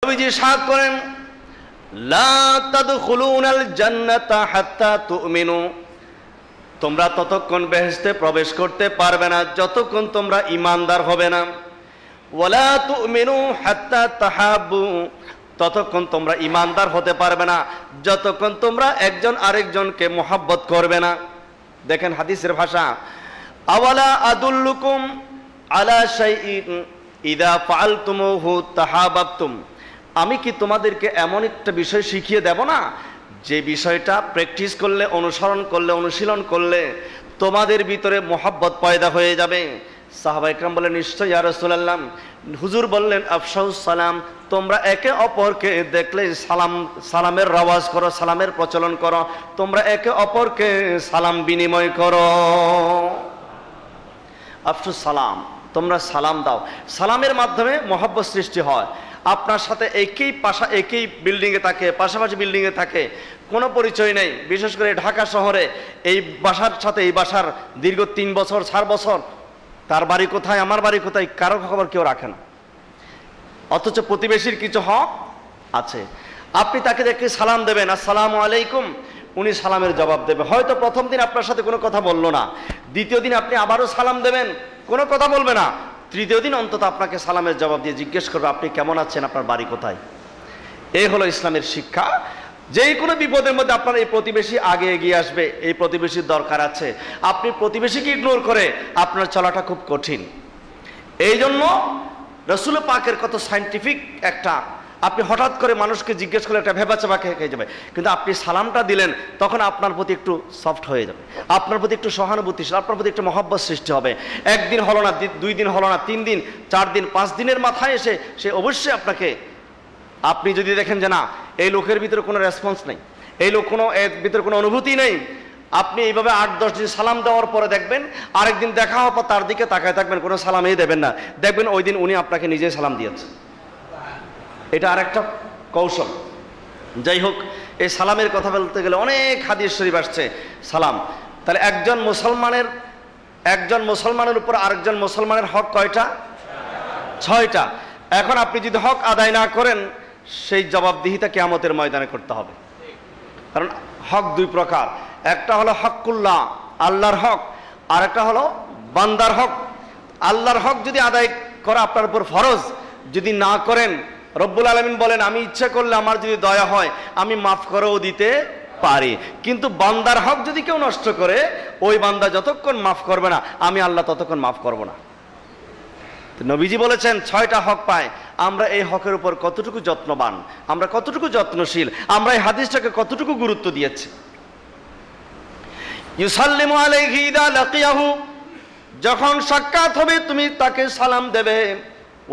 নবীজি সাদ করেন, লা তাদখুলুনাল জান্নাতা হাত্তা তুমিনু, তোমরা ততক্ষণ বেহেশতে প্রবেশ করতে পারবে না যতক্ষণ তোমরা ঈমানদার হবে না। ওয়ালা তুমিনু হাত্তা তাহাব্বু, ততক্ষণ তোমরা ঈমানদার হতে পারবে না যতক্ষণ তোমরা একজন আরেকজনকে মোহাব্বত করবে না। দেখেন হাদিসের ভাষা, আওয়ালা আদুল্লুকুম আলা শাইইন ইযা ফাআলতুমুহু তাহাব্বাতুম, আমি কি তোমাদেরকে এমন একটা বিষয় শিখিয়ে দেব না যে বিষয়টা প্র্যাকটিস করলে, অনুসরণ করলে, অনুশীলন করলে তোমাদের ভিতরে মোহাব্বত পয়দা হয়ে যাবে। সাহাবা ইকরাম বললেন, নিশ্চয় ইয়া রাসূলুল্লাহ। হুজুর বললেন, আফশাউস সালাম, তোমরা একে অপরকে দেখলে সালামের রওয়াজ করো, সালামের প্রচলন করো, তোমরা একে অপরকে সালাম বিনিময় করো। আফশুস সালাম, তোমরা সালাম দাও। সালামের মাধ্যমে মোহাব্বত সৃষ্টি হয়। আপনার সাথে একই বিল্ডিংয়ে থাকে, পাশাপাশি বিল্ডিংয়ে থাকে, কোনো পরিচয় নেই। বিশেষ করে ঢাকা শহরে এই বাসার সাথে এই বাসার দীর্ঘ 3 বছর 4 বছর, তার বাড়ি কোথায়, আমার বাড়ি কোথায়, কারো খবর কেউ রাখে না। অথচ প্রতিবেশীর কিছু হক আছে। আপনি তাকে দেখে সালাম দেবেন, আসসালামু আলাইকুম, উনি সালামের জবাব দেবে। হয়তো প্রথম দিন আপনার সাথে কোনো কথা বললো না, দ্বিতীয় দিন আপনি আবারও সালাম দেবেন, কোনো কথা বলবে না, তৃতীয় দিন অন্তত আপনাকে সালামের জবাব দিয়ে জিজ্ঞেস করবে, আপনি কেমন আছেন, আপনার বাড়ি কোথায়। এই হলো ইসলামের শিক্ষা। যেই কোনো বিপদের মধ্যে আপনার এই প্রতিবেশী আগে এগিয়ে আসবে, এই প্রতিবেশীর দরকার আছে। আপনি প্রতিবেশীকে ইগনোর করে আপনার চলাটা খুব কঠিন। এই জন্য রসুল পাকের কত সায়েন্টিফিক একটা, আপনি হঠাৎ করে মানুষকে জিজ্ঞেস করলে একটা ভেবাচাবা খেয়ে যাবে, কিন্তু আপনি সালামটা দিলেন তখন আপনার প্রতি একটু সফট হয়ে যাবে, আপনার প্রতি একটু সহানুভূতিশীল, আপনার প্রতি একটু মহব্বত সৃষ্টি হবে। একদিন হলো না, 2 দিন হলো না, 3 দিন, 4 দিন, 5 দিনের মাথায় এসে সে অবশ্যই আপনাকে, আপনি যদি দেখেন যে না এই লোকের ভিতরে কোনো রেসপন্স নেই, এই লোক কোনো এর ভিতরে কোনো অনুভূতি নেই, আপনি এইভাবে 8-10 দিন সালাম দেওয়ার পরে দেখবেন আরেকদিন দেখা হওয়ার পর তার দিকে তাকায় থাকবেন, কোনো সালামই দেবেন না, দেখবেন ওই দিন উনি আপনাকে নিজেই সালাম দিয়েছে। এটা আরেকটা কৌশল। যাই হোক, এই সালামের কথা বলতে গেলে অনেক হাদিস শরীফ আসছে সালাম। তাহলে একজন মুসলমানের উপর আরেকজন মুসলমানের হক কয়টা? 6টা। এখন আপনি যদি হক আদায় না করেন, সেই জবাবদিহিতা কিয়ামতের ময়দানে করতে হবে। কারণ হক 2 প্রকার, একটা হলো হকুল্লাহ, আল্লাহর হক, আর একটা হলো বান্দার হক। আল্লাহর হক যদি আদায় করা আপনার উপর ফরজ, যদি না করেন, রব্বুল আলামিন বলেন আমি ইচ্ছা করলে আমার যদি দয়া হয় আমি মাফ করেও দিতে পারি, কিন্তু বান্দার হক যদি কেউ নষ্ট করে, ওই বান্দা যতক্ষণ মাফ করবে না আমি আল্লাহ ততক্ষণ মাফ করব না। নবীজি বলেছেন 6টা হক পায়। আমরা এই হকের উপর কতটুকু যত্নবান, আমরা কতটুকু যত্নশীল, আমরা এই হাদিসটাকে কতটুকু গুরুত্ব দিয়েছি। ইউসাল্লিমু আলাইহি ইদা লাকিয়াহু, যখন সাক্ষাৎ হবে তুমি তাকে সালাম দেবে।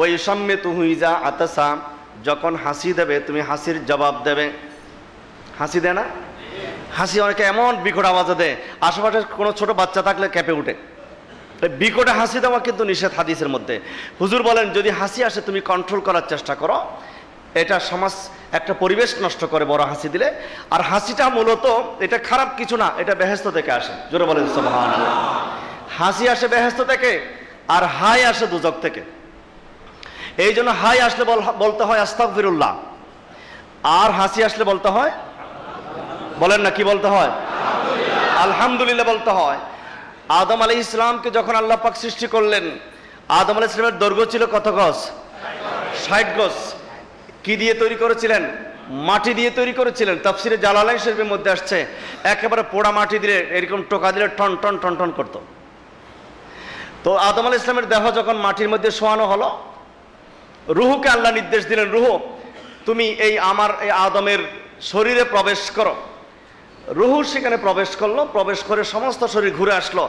ওই সাম্মিতুহু ইজা আতাসা, যখন হাসি দেবে তুমি হাসির জবাব দেবে। হাসি দেয় না? হাসি অনেকে এমন বিকট আওয়াজে দেয়, আশেপাশে কোনো ছোট বাচ্চা থাকলে কেঁপে উঠে। বিকটে হাসি দেওয়া কিন্তু নিষেধ হাদিসের মধ্যে। হুজুর বলেন যদি হাসি আসে তুমি কন্ট্রোল করার চেষ্টা করো, এটা সমাজ একটা পরিবেশ নষ্ট করে বড় হাসি দিলে। আর হাসিটা মূলত এটা খারাপ কিছু না, এটা বেহেশত থেকে আসে। জোরে বলেন সুবহানাল্লাহ। হাসি আসে বেহেশত থেকে, আর হাই আসে দুজক থেকে। এই জন্য হাই আসলে বলতে হয় আস্তাগফিরুল্লাহ, আর হাসি আসলে বলতে হয়, বলেন না কি বলতে হয়? আলহামদুলিল্লাহ বলতে হয়। আদম আলাইহিস ইসলামকে যখন আল্লাহ পাক সৃষ্টি করলেন, আদম আলাইহিস ইসলামের দৈর্ঘ্য ছিল কত গজ? 60 গজ। কি দিয়ে তৈরি করেছিলেন? মাটি দিয়ে তৈরি করেছিলেন। তাফসিরে জালালাইন শরীফের মধ্যে আসছে একেবারে পোড়া মাটি দিলে, এরকম টোকা দিলে টন টন টন টন করতো। তো আদম আলাইহিস ইসলামের দেহ যখন মাটির মধ্যে শোয়ানো হলো, রুহুকে আল্লাহ নির্দেশ দিলেন, রুহু তুমি এই আমার এই আদমের শরীরে প্রবেশ করো। রুহু সেখানে প্রবেশ করলো, প্রবেশ করে সমস্ত শরীর ঘুরে আসলো,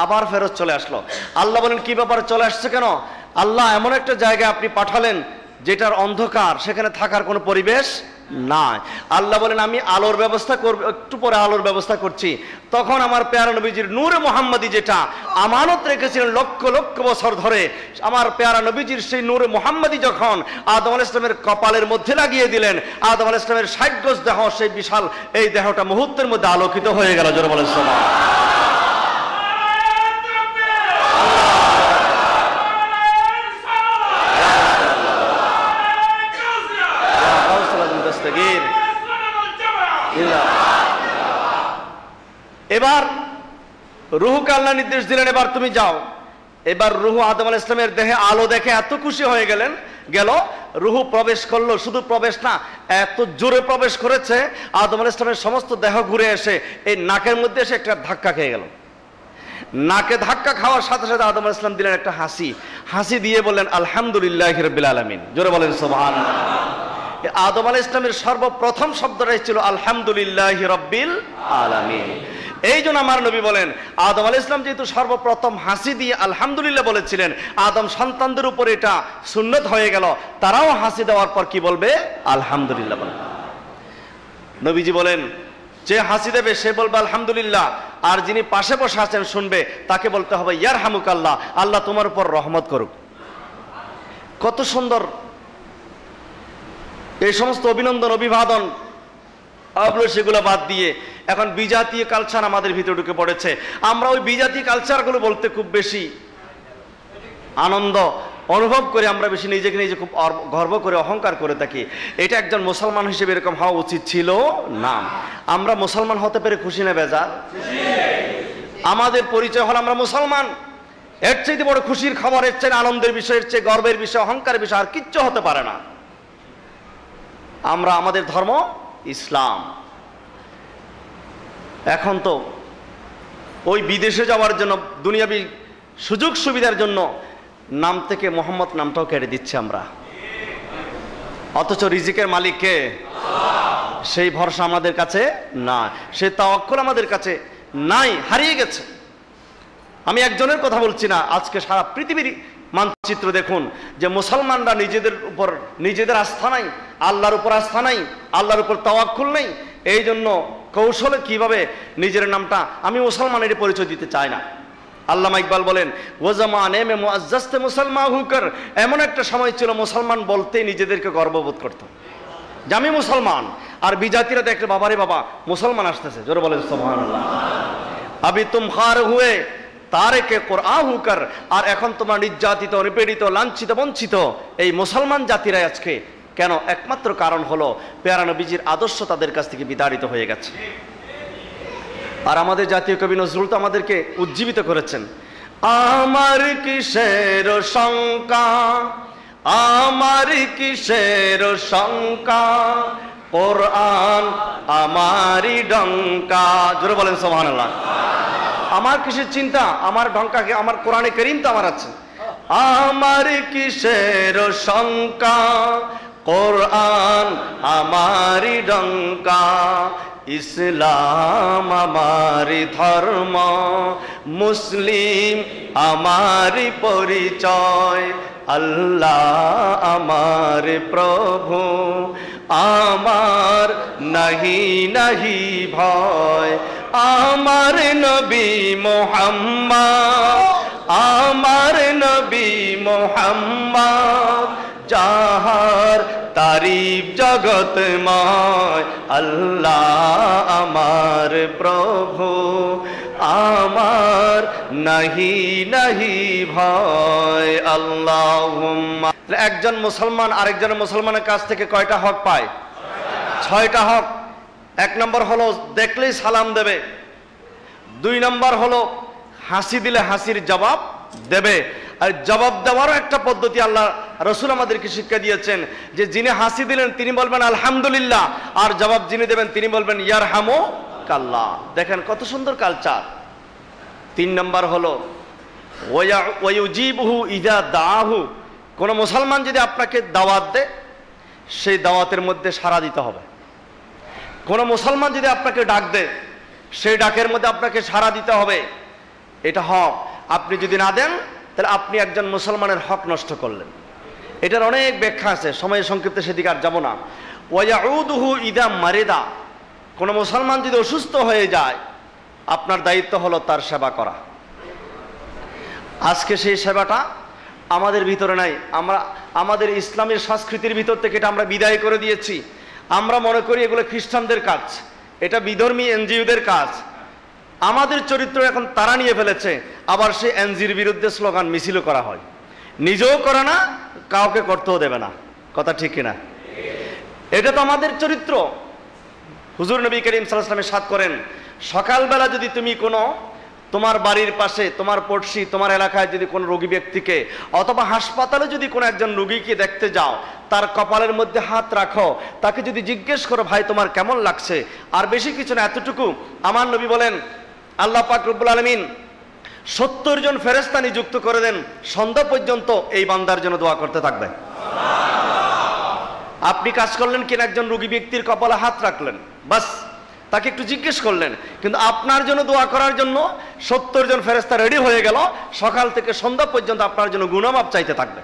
আবার ফেরত চলে আসলো। আল্লাহ বলেন কি ব্যাপারে চলে আসছে কেন? আল্লাহ এমন একটা জায়গায় আপনি পাঠালেন যেটার অন্ধকার, সেখানে থাকার কোনো পরিবেশ নাই। আল্লাহ বলেন আমি আলোর ব্যবস্থা করব, একটু পরে আলোর ব্যবস্থা করছি। তখন আমার পেয়ারা নবীজির নূরে মুহাম্মাদি যেটা আমানত রেখেছিলেন লক্ষ লক্ষ বছর ধরে, আমার পেয়ারা নবীজির সেই নূরে মুহাম্মাদি যখন আদম আলাইহিস সালামের কপালের মধ্যে লাগিয়ে দিলেন, আদম আলাইহিস সালামের 60 গজ দেহ, সেই বিশাল এই দেহটা মুহূর্তের মধ্যে আলোকিত হয়ে গেল। জোরে বলেন সুবহানাল্লাহ। তাকবীর। এবার রূহকে আল্লাহ নির্দেশ দিলেন, এবার তুমি যাও। এবার রূহ আদম আলাইহিস সালামের দেহে আলো দেখে এত খুশি হয়ে গেল, রূহ প্রবেশ করলো। শুধু প্রবেশ না, এত জোরে প্রবেশ করেছে, আদম আলাইহিস সালামের সমস্ত দেহ ঘুরে এসে এই নাকের মধ্যে এসে একটা ধাক্কা খেয়ে গেল। নাকে ধাক্কা খাওয়ার সাথে সাথে আদম আলাইহিস সালাম দিলেন একটা হাসি দিয়ে বললেন আলহামদুলিল্লাহি রাব্বিল আলামিন। জোরে বলেন সুবহানাল্লাহ। আদম আলাইহিস সালামের সর্বপ্রথম শব্দটাই ছিল আলহামদুলিল্লাহি রাব্বিল আলামিন। এই জন্য আমার নবী বলেন, আদম আলাইহিস সালাম যেহেতু সর্বপ্রথম হাসি দিয়ে আলহামদুলিল্লাহ বলেছিলেন, আদম সন্তানদের উপর এটা সুন্নত হয়ে গেল, তারাও হাসি দেওয়ার পর কি বলবে? আলহামদুলিল্লাহ বলবে। নবীজি বলেন, যে হাসি দেবে সে বলবে আলহামদুলিল্লাহ, আর যিনি পাশে বসে আছেন শুনবে, তাকে বলতে হবে ইয়ারহামুকাল্লাহ, আল্লাহ তোমার উপর রহমত করুক। কত সুন্দর এই সমস্ত অভিনন্দন, অভিবাদন। আপনারা সেগুলো বাদ দিয়ে এখন বিজাতীয় কালচার আমাদের ভিতরে ঢুকে পড়েছে। আমরা ওই বিজাতীয় কালচারগুলো বলতে খুব বেশি আনন্দ অনুভব করে, আমরা বেশি নিজেকে নিজে খুব গর্ব করে অহংকার করে থাকি। এটা একজন মুসলমান হিসেবে এরকম হওয়া উচিত ছিল না। আমরা মুসলমান হতে পেরে খুশি না বেজার? আমাদের পরিচয় হল আমরা মুসলমান। এর চাইতে বড় খুশির খবর, এর চেয়ে আনন্দের বিষয়, এর চেয়ে গর্বের বিষয়, অহংকারের বিষয় আর কিচ্ছু হতে পারে না। আমাদের ধর্ম ইসলাম। এখন তো ওই বিদেশে যাওয়ার জন্য, দুনিয়াবি সুযোগ সুবিধার জন্য নাম থেকে মোহাম্মদ নামটাও কেটে দিচ্ছে আমরা, অথচ রিজিকের মালিক কে? সেই ভরসা আমাদের কাছে না, সে তাওয়াক্কুল আমাদের কাছে নাই, হারিয়ে গেছে। আমি একজনের কথা বলছি না, আজকে সারা পৃথিবীর মানচিত্র দেখুন যে মুসলমানরা নিজেদের আস্থা নাই, আল্লাহর উপর আস্থা নাই, আল্লাহর উপর তাওয়াক্কুল নেই। এই জন্য কৌশলে কিভাবে নিজের নামটা আমি মুসলমানের পরিচয় দিতে চাই না। আল্লামা ইকবাল বলেন, ওয়াজামানে মে মুআজ্জাজতে মুসলমান হুকর, এমন একটা সময় ছিল মুসলমান বলতেই নিজেদেরকে গর্ববোধ করত যে আমি মুসলমান। আর বিজাতিরা দেখলে বাবারে বাবা মুসলমান আসতেছে, জোরে বলেন সুবহানাল্লাহ। আবি তুম খার হুয়ে তারেকে কোরআন হুকর, আর এখন তোমরা নির্যাতিত, নিপীড়িত, লাঞ্ছিত, বঞ্চিত এই মুসলমান জাতিরা আজকে কেন? একমাত্র কারণ হলো পেয়ারা নবীজির আদর্শ তাদের কাছ থেকে বিতাড়িত হয়ে গেছে। আর আমাদের জাতীয় কবি নজরুল তো আমাদেরকে উজ্জীবিত করেছেন, আমার কিসের শঙ্কা, আমার কিসের শঙ্কা, কোরআন আমারই ডঙ্কা। জোরে বলেন সুবহানাল্লাহ। আমার কিসের চিন্তা, আমার ডঙ্কা, আমার কোরআনে কারীম তো আমার আছে। আমার কিসের শঙ্কা, কোরআন আমারই ডঙ্কা, ইসলাম আমারি ধর্ম, মুসলিম আমারি পরিচয়, আল্লাহ আমার প্রভু, আমার নাহি নাহি ভয়, আমার নবী মুহাম্মদ, আমার নবী মুহাম্মদ, যাহার তারিফ জগতময়, আল্লাহ আমার প্রভু, আমার নাহি নাহি ভয়, আল্লাহুম্মা। একজন মুসলমান আরেকজন মুসলমানের কাছ থেকে কয়টা হক পায়? 6টা হক। 1 নম্বর হলো দেখলেই সালাম দেবে, 2 নম্বর হলো হাসি দিলে হাসির জবাব দেবে। আর জবাব দেওয়ারও একটা পদ্ধতি আল্লাহ রসুল আমাদেরকে শিক্ষা দিয়েছেন, যে যিনি হাসি দিলেন তিনি বলবেন আলহামদুলিল্লাহ, আর জবাব যিনি দেবেন তিনি বলবেন ইয়ারহামুকাল্লাহ। দেখেন কত সুন্দর কালচার। 3 নম্বর হলো ওয়ায়ুজিবহু ইযা দাআহু, কোন মুসলমান যদি আপনাকে দাওয়াত দেয় সেই দাওয়াতের মধ্যে সাড়া দিতে হবে। কোন মুসলমান যদি আপনাকে ডাক দেয় সেই ডাকের মধ্যে আপনাকে সাড়া দিতে হবে, এটা হক। আপনি যদি না দেন তাহলে আপনি একজন মুসলমানের হক নষ্ট করলেন। এটার অনেক ব্যাখ্যা আছে, সময়ের সংক্ষিপ্তে সেদিকে আর যাব না। ওয়ায়াউদুহু ইদা মারিদা, কোন মুসলমান যদি অসুস্থ হয়ে যায় আপনার দায়িত্ব হলো তার সেবা করা। আজকে সেই সেবাটা আমাদের ভিতরে নাই। আমাদের ইসলামের সংস্কৃতির ভিতর থেকে এটা আমরা বিদায় করে দিয়েছি। আমরা মনে করি এগুলো খ্রিস্টানদের কাজ, এটা বিধর্মী এনজিওদের কাজ। আমাদের চরিত্র এখন তারা নিয়ে ফেলেছে, আবার সে এনজির বিরুদ্ধে স্লোগান মিছিলও করা হয়, নিজেও করে না, কাউকে করতেও দেবে না। কথা ঠিক কিনা? এটা তো আমাদের চরিত্র। হুজুর নবী করিম সাল্লাল্লাহু আলাইহি ওয়াসাল্লাম ইরশাদ করেন, সকালবেলা যদি তুমি কোনো তোমার বাড়ির পাশে, তোমার পড়শি, তোমার এলাকায় যদি কোনো রোগী ব্যক্তিকে অথবা হাসপাতালে যদি কোনো একজন রোগীকে দেখতে যাও, তার কপালের মধ্যে হাত রাখো, তাকে যদি জিজ্ঞেস করো ভাই তোমার কেমন লাগছে, আর বেশি কিছু না, এতটুকু। আমার নবী বলেন আল্লাহ পাক রব্বুল আলামিন 70 জন ফেরেশতা নিযুক্ত করে দেন, সন্ধ্যা পর্যন্ত এই বান্দার জন্য দোয়া করতে থাকবে। আপনি কাজ করলেন কিনা, একজন রোগী ব্যক্তির কপালে হাত রাখলেন, বাস তাকে একটু জিজ্ঞেস করলেন, কিন্তু আপনার জন্য দোয়া করার জন্য 70 জন ফেরেশতা রেডি হয়ে গেল, সকাল থেকে সন্ধ্যা পর্যন্ত আপনার জন্য গুণমাপ চাইতে থাকবে।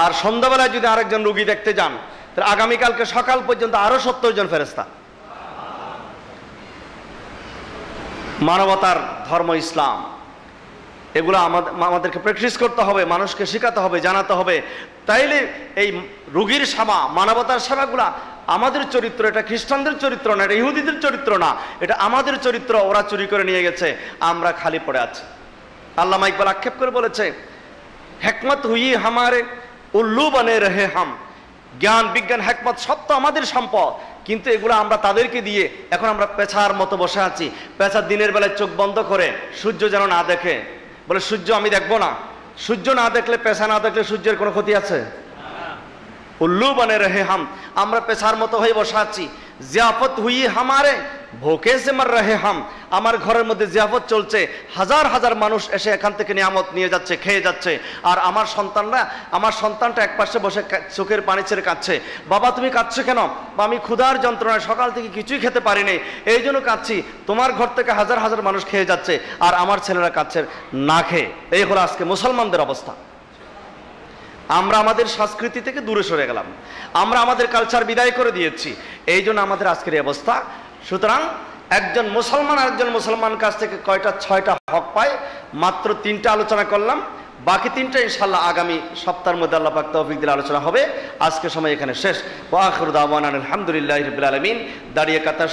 আর সন্ধ্যাবেলায় যদি আরেকজন রোগী দেখতে যান, তাহলে আগামীকালকে সকাল পর্যন্ত আরো 70 জন ফেরেশতা। মানবতার ধর্ম ইসলাম, এগুলো আমাদেরকে প্র্যাকটিস করতে হবে, মানুষকে শেখাতে হবে, জানাতে হবে। তাইলে এই রোগীর সেবা, মানবতার সেবাগুলা আমাদের চরিত্র, এটা খ্রিস্টানদের চরিত্র না, এটা ইহুদিদের চরিত্র না, এটা আমাদের চরিত্র। ওরা চুরি করে নিয়ে গেছে, আমরা খালি পড়ে আছি। আল্লামা ইকবাল আক্ষেপ করে বলেছে, হেকমত হুই হামারে উল্লু বানে রহে হাম। জ্ঞান, বিজ্ঞান, হেকমত সব তো আমাদের সম্পদ, কিন্তু এগুলো আমরা তাদেরকে দিয়ে এখন আমরা পেছার মতো বসে আছি। পেছার দিনের বেলায় চোখ বন্ধ করে সূর্য যেন না দেখে, বলে সূর্য আমি দেখবো না। সূর্য না দেখলে, পেছা না দেখলে সূর্যের কোনো ক্ষতি আছে? উল্লু বানে রহে হাম, আমরা পেছার মতো হয়ে বসে আছি। জিয়াফত হুই হামারে ভোকে সে মর রহে হাম, আমার ঘরের মধ্যে জিয়াফত চলছে, হাজার হাজার মানুষ এসে এখান থেকে নিয়ামত নিয়ে যাচ্ছে, খেয়ে যাচ্ছে, আর আমার সন্তানটা এক পাশে বসে চোখের পানি ছেড়ে কাঁদছে। বাবা তুমি কাঁদছো কেন? বা আমি ক্ষুধার যন্ত্রণায় সকাল থেকে কিছুই খেতে পারিনি, এই জন্য কাঁদছি। তোমার ঘর থেকে হাজার হাজার মানুষ খেয়ে যাচ্ছে, আর আমার ছেলেরা কাঁদছে না খেয়ে। এই হলো আজকে মুসলমানদের অবস্থা। আমরা আমাদের সংস্কৃতি থেকে দূরে সরে গেলাম, আমরা আমাদের কালচার বিদায় করে দিয়েছি, এই জন্য আমাদের আজকের এই অবস্থা। সুতরাং একজন মুসলমান আরেকজন মুসলমান কাছ থেকে কয়টা? 6টা হক পায়। মাত্র 3টা আলোচনা করলাম, বাকি 3টা ইনশাআল্লাহ আগামী সপ্তাহের মধ্যে আল্লাহ পাক তৌফিক দিলে আলোচনা হবে। আজকে সময় এখানে শেষ। ওয়া আখিরু দাওয়ানা আলহামদুলিল্লাহি রাব্বিল আলামিন। দাঁড়িয়ে কাতার